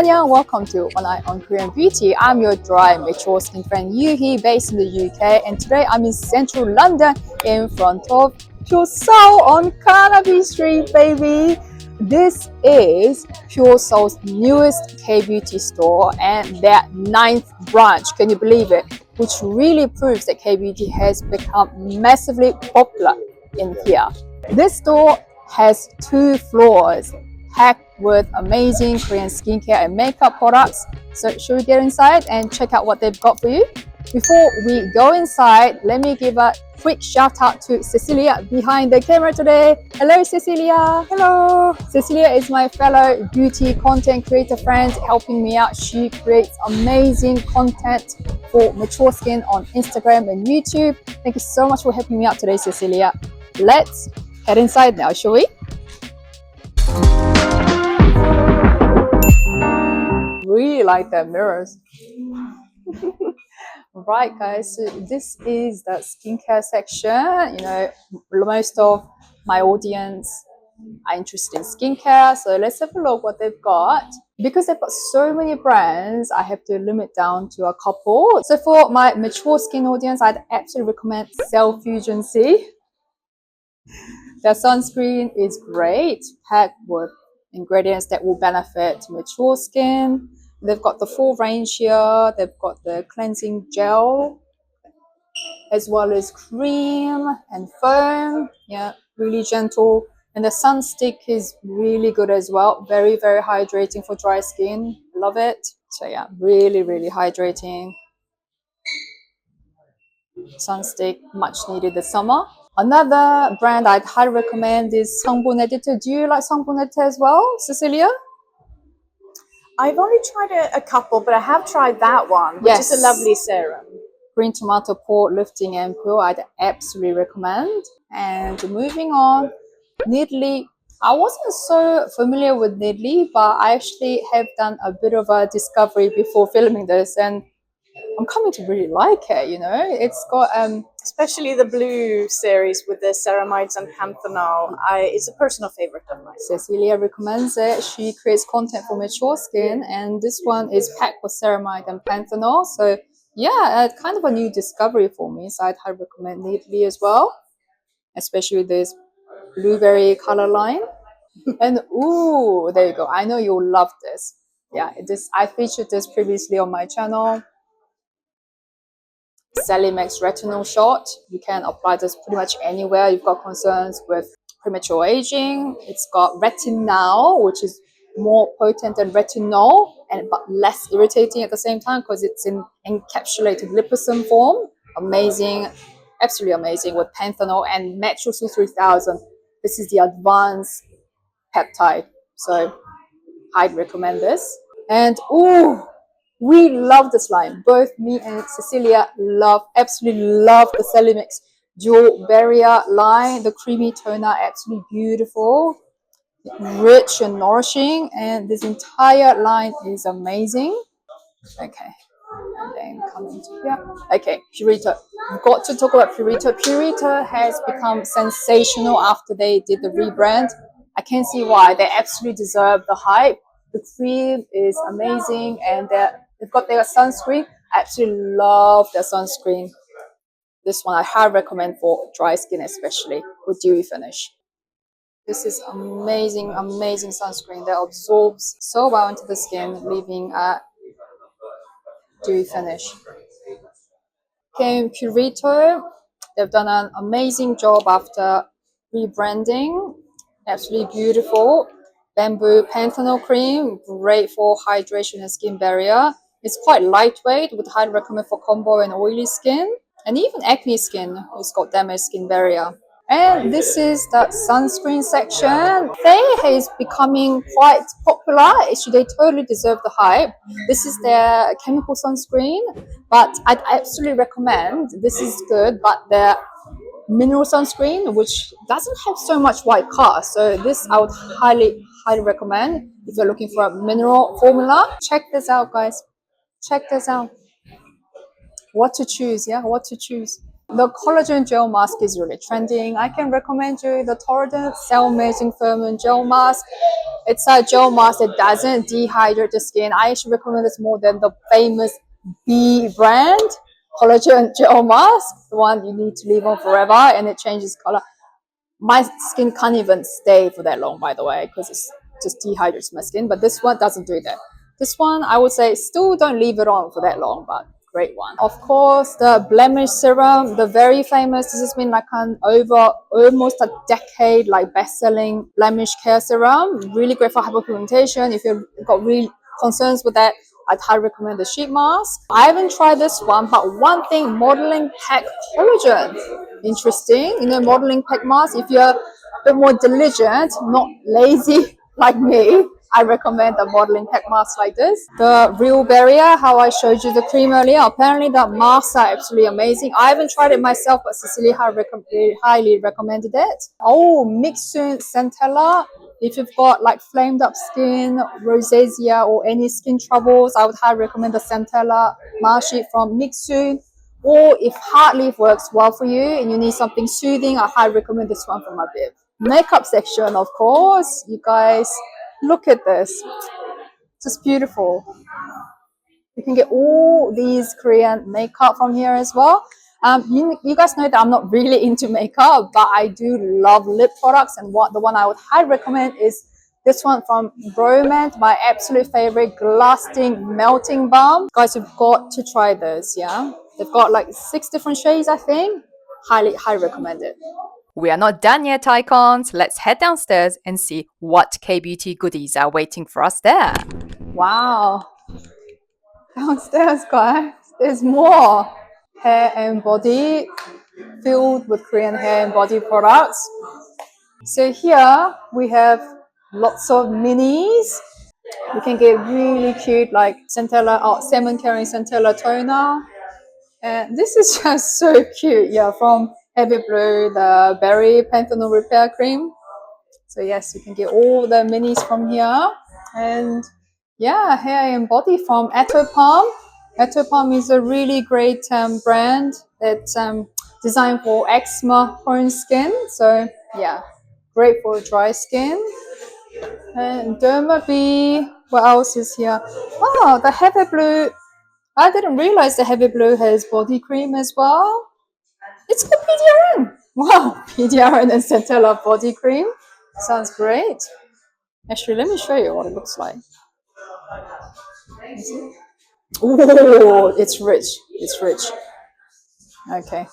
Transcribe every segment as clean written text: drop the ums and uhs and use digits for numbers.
Annyeong, welcome to One Eye on Korean Beauty. I'm your dry, mature skin friend Yuhi, based in the UK, and today I'm in central London in front of PureSeoul on Carnaby Street, baby. This is PureSeoul's newest K-beauty store and their 9th branch. Can you believe it? Which really proves that K-beauty has become massively popular in here. This store has 2 floors packed with amazing Korean skincare and makeup products. So should we get inside and check out what they've got for you? Before we go inside, let me give a quick shout out to Cecilie behind the camera today. Hello Cecilia. Hello. Cecilia is my fellow beauty content creator friend helping me out. She creates amazing content for mature skin on Instagram and YouTube. Thank you so much for helping me out today, Cecilia. Let's head inside now, shall we? Really like the mirrors. Right guys, so this is the skincare section. You know, most of my audience are interested in skincare, so let's have a look what they've got. Because they've got so many brands, I have to limit down to a couple. So for my mature skin audience, I'd absolutely recommend Cell Fusion C. Their sunscreen is great, packed with ingredients that will benefit mature skin. They've got the full range here. They've got the cleansing gel as well as cream and foam. Yeah, really gentle. And the sun stick is really good as well. Very, very hydrating for dry skin. Love it. So yeah, really, really hydrating. Sun stick, much needed this summer. Another brand I'd highly recommend is Sungbone Editor. Do you like Sungbone Editor as well, Cecilia? I've only tried a couple, but I have tried that one, which is a lovely serum. Green tomato pore lifting ampoule, I'd absolutely recommend. And moving on, Needly. I wasn't so familiar with Needly, but I actually have done a bit of a discovery before filming this, and I'm coming to really like it. You know, it's got especially the blue series with the ceramides and panthenol. It's a personal favorite of mine. Cecilia recommends it. She creates content for mature skin, and this one is packed with ceramide and panthenol. So yeah, kind of a new discovery for me. So I'd highly recommend Needly as well, especially this blueberry color line. And ooh, there you go. I know you'll love this. Yeah, I featured this previously on my channel. Celimax retinol shot. You can apply this pretty much anywhere you've got concerns with premature aging. It's got retinol, which is more potent than retinol, but less irritating at the same time because it's in encapsulated liposome form. Amazing, absolutely amazing with panthenol and Metrosul 3000. This is the advanced peptide, so I'd recommend this. And ooh, we love this line. Both me and Cecilia absolutely love the Celimax Dual Barrier line. The creamy toner, absolutely beautiful, rich and nourishing, and this entire line is amazing. Okay, and then coming to here. Okay, Purito. We've got to talk about Purito. Purito has become sensational after they did the rebrand. I can see why. They absolutely deserve the hype. The cream is amazing, and they've got their sunscreen. I absolutely love their sunscreen. This one I highly recommend for dry skin, especially with dewy finish. This is amazing, amazing sunscreen that absorbs so well into the skin, leaving a dewy finish. Okay, Purito, they've done an amazing job after rebranding. Absolutely beautiful. Bamboo panthenol cream, great for hydration and skin barrier. It's quite lightweight, would highly recommend for combo and oily skin, and even acne skin who's got damaged skin barrier. And this is the sunscreen section. They is becoming quite popular. Actually, they totally deserve the hype. This is their chemical sunscreen, but I'd absolutely recommend, this is good, but their mineral sunscreen, which doesn't have so much white cast. So this I would highly recommend if you're looking for a mineral formula. Check this out, guys. Check this out. What to choose, yeah? What to choose. The collagen gel mask is really trending. I can recommend you the Torrident Cell Amazing Firmament Gel Mask. It's a gel mask that doesn't dehydrate the skin. I actually recommend this more than the famous B brand collagen gel mask, the one you need to leave on forever and it changes color. My skin can't even stay for that long, by the way, because it's just dehydrates my skin. But this one doesn't do that. This one, I would say, still don't leave it on for that long, but great one. Of course, the blemish serum, the very famous. This has been like an over almost a decade, like best-selling blemish care serum. Really great for hyperpigmentation. If you've got real concerns with that, I'd highly recommend the sheet mask. I haven't tried this one, but one thing, modeling pack collagen. Interesting. You know, modeling pack mask. If you're a bit more diligent, not lazy like me, I recommend a modeling pack mask like this. The Real Barrier, how I showed you the cream earlier. Apparently the masks are absolutely amazing. I haven't tried it myself, but Cecilie highly recommended it. Oh, Mixun Centella. If you've got like flamed up skin, rosacea, or any skin troubles, I would highly recommend the Centella mask sheet from Mixun. Or if heart leaf works well for you and you need something soothing, I highly recommend this one from Abib. Makeup section, of course. You guys, look at this. Just beautiful. You can get all these Korean makeup from here as well. You guys know that I'm not really into makeup, but I do love lip products, and the one I would highly recommend is this one from Bromant, my absolute favorite lasting melting balm. Guys, you've got to try this. Yeah, they've got like 6 different shades, I think. Highly recommend it. We are not done yet, icons. Let's head downstairs and see what K-beauty goodies are waiting for us there. Wow. Downstairs, guys, there's more hair and body filled with Korean hair and body products. So here we have lots of minis. You can get really cute like centella, salmon carrying centella toner. And this is just so cute. Yeah, from Heavy Blue, the berry panthenol repair cream. So yes, you can get all the minis from here. And yeah, hair and body from Atopalm. Atopalm is a really great brand that's designed for eczema prone skin. So yeah, great for dry skin. And Dermabee, what else is here? Oh, the Heavy Blue. I didn't realize the Heavy Blue has body cream as well. It's called PDRN. Wow, PDRN and Centella body cream. Sounds great. Actually, let me show you what it looks like. Oh, it's rich. It's rich. Okay.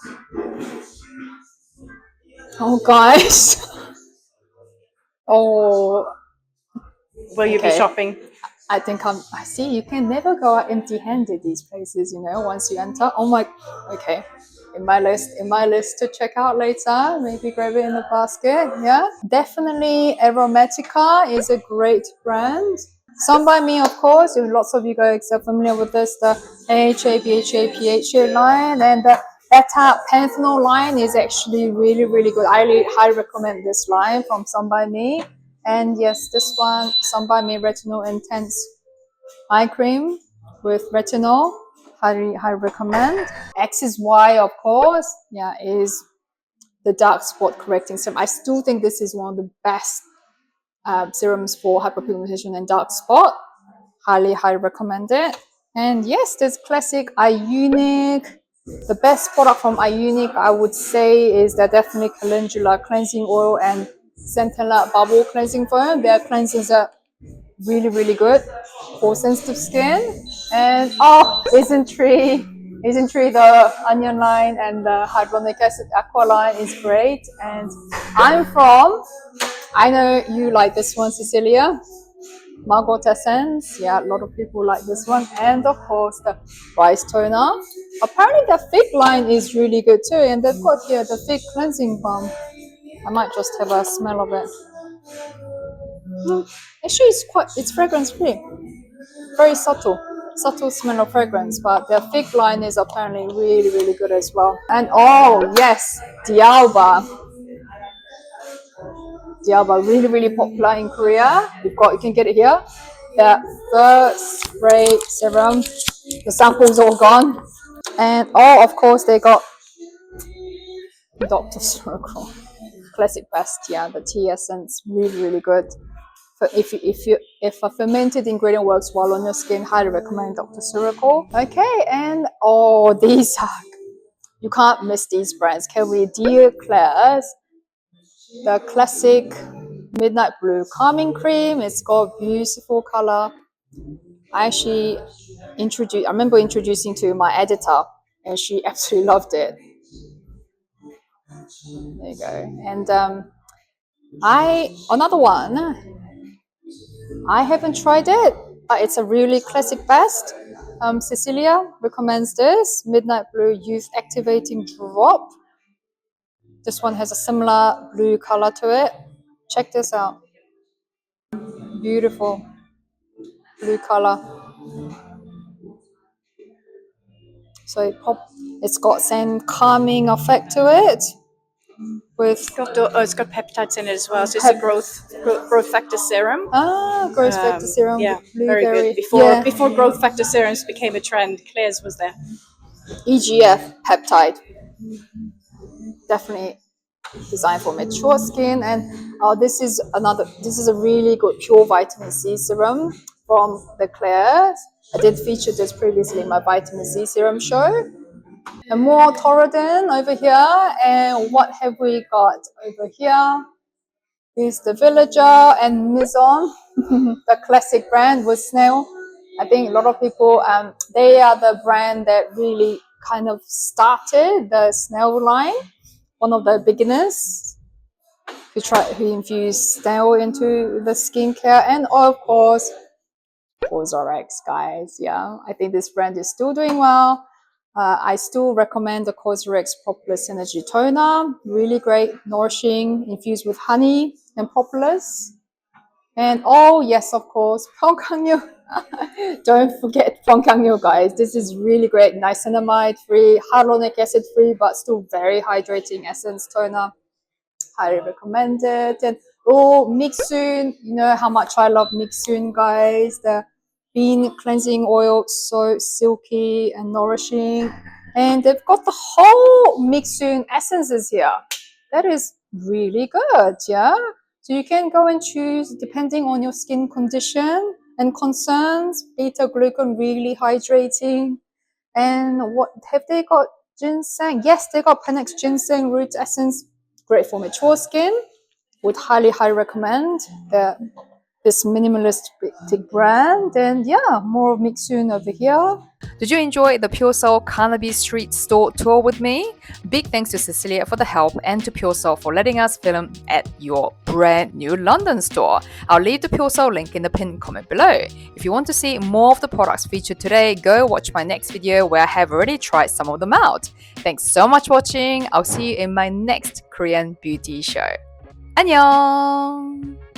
Oh, guys. Oh. Will you be shopping? I think I see you can never go out empty-handed these places, you know, once you enter. Oh my, okay. In my list to check out later. Maybe grab it in the basket. Yeah. Definitely Aromatica is a great brand. Some by Me, of course. Lots of you guys are familiar with this. The AHA, BHA, PHA line, and the Beta Panthenol line is actually really good. I highly recommend this line from Some by Me. And yes, this one, Some by Me Retinol Intense Eye Cream with retinol. Highly recommend. Axis Y, of course, yeah, is the dark spot correcting serum. I still think this is one of the best serums for hyperpigmentation and dark spot. Highly recommend it. And yes, there's classic Iunic. The best product from Iunic, I would say, is the definitely Calendula cleansing oil and Centella bubble cleansing foam. Their cleansers are really good for sensitive skin. And oh, Isntree, the onion line and the hyaluronic acid aqua line is great. And I know you like this one, Cecilia. Margot Essence, yeah, a lot of people like this one. And of course the rice toner. Apparently the Fig line is really good too, and they've got here the Fig cleansing balm. I might just have a smell of it. Actually, it's fragrance free. Very subtle smell of fragrance, but their Fig line is apparently really good as well. And oh yes, Dialba, really popular in Korea. You can get it here. The first spray serum. The sample's all gone. And oh, of course they got Dr. Circle. Classic best, yeah. The tea essence, really good. If a fermented ingredient works well on your skin, highly recommend Dr. Circle. Okay, and these are, you can't miss these brands. Can we? Dear Claire's, the classic midnight blue calming cream. It's got beautiful color. I remember introducing to my editor, and she absolutely loved it. There you go. And another one. I haven't tried it, but it's a really classic best. Cecilia recommends this Midnight Blue Youth Activating Drop. This one has a similar blue color to it. Check this out. Beautiful blue color. So it's got some calming effect to it. With It's got peptides in it as well. So it's a growth factor serum. growth factor serum. Yeah, with very blueberry. good. Before growth factor serums became a trend, Claire's was there. EGF peptide. Definitely designed for mature skin. And this is a really good pure vitamin C serum from the Claire's. I did feature this previously in my vitamin C serum show. And more Torridon over here. And what have we got over here? Is the Villager and Maison, the classic brand with snail. I think a lot of people, they are the brand that really kind of started the snail line. One of the beginners who infused snail into the skincare, and of course, CosRx, guys. Yeah, I think this brand is still doing well. I still recommend the CosRx Propolis Energy Toner. Really great, nourishing, infused with honey and propolis. And yes, of course, Pyeongkangyo. Don't forget Pyeongkangyo, guys. This is really great. Niacinamide free, hyaluronic acid free, but still very hydrating essence toner. Highly recommend it. And Mixun. You know how much I love Mixun, guys. The bean cleansing oil, so silky and nourishing. And they've got the whole Mixun essences here. That is really good, yeah? So you can go and choose depending on your skin condition and concerns. Beta glucan, really hydrating. And what have they got? Ginseng. Yes, they got Panax ginseng root essence. Great for mature skin. Would highly recommend this minimalistic brand. And yeah, more of Mixun over here. Did you enjoy the PureSeoul Carnaby Street store tour with me? Big thanks to Cecilia for the help and to PureSeoul for letting us film at your brand new London store. I'll leave the PureSeoul link in the pinned comment below. If you want to see more of the products featured today, go watch my next video where I have already tried some of them out. Thanks so much for watching. I'll see you in my next Korean beauty show. 안녕!